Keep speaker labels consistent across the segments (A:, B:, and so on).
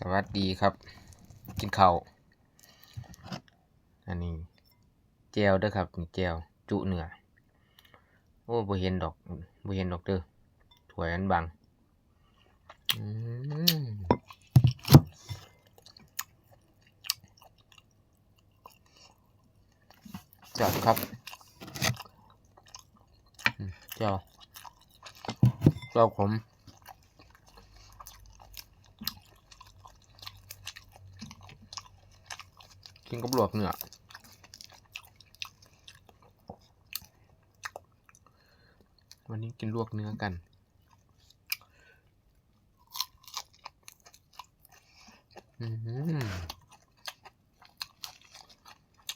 A: สวัสดีครับกินข้าวอันนี้แจวเด้อครับนี่แจวจุเนื้อโอ้บ่เห็นดอกเด้อถ้วยอันบังอืมจัดครับแจวผมกินกับลวกเนื้อวันนี้กินลวกเนื้อกัน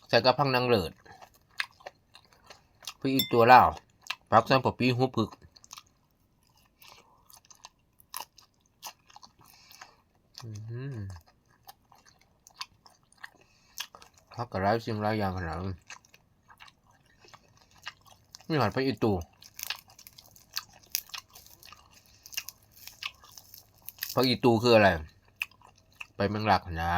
A: ใส่กระพังนางเลิศพี่อีกตัวเล่าพักใส่ปะปีหูผึกพักกระไรสิ่งไรอย่างขนาดนี้ไม่หันไปอีกตัวพักอีตูคืออะไรไปเมืองหลักนะ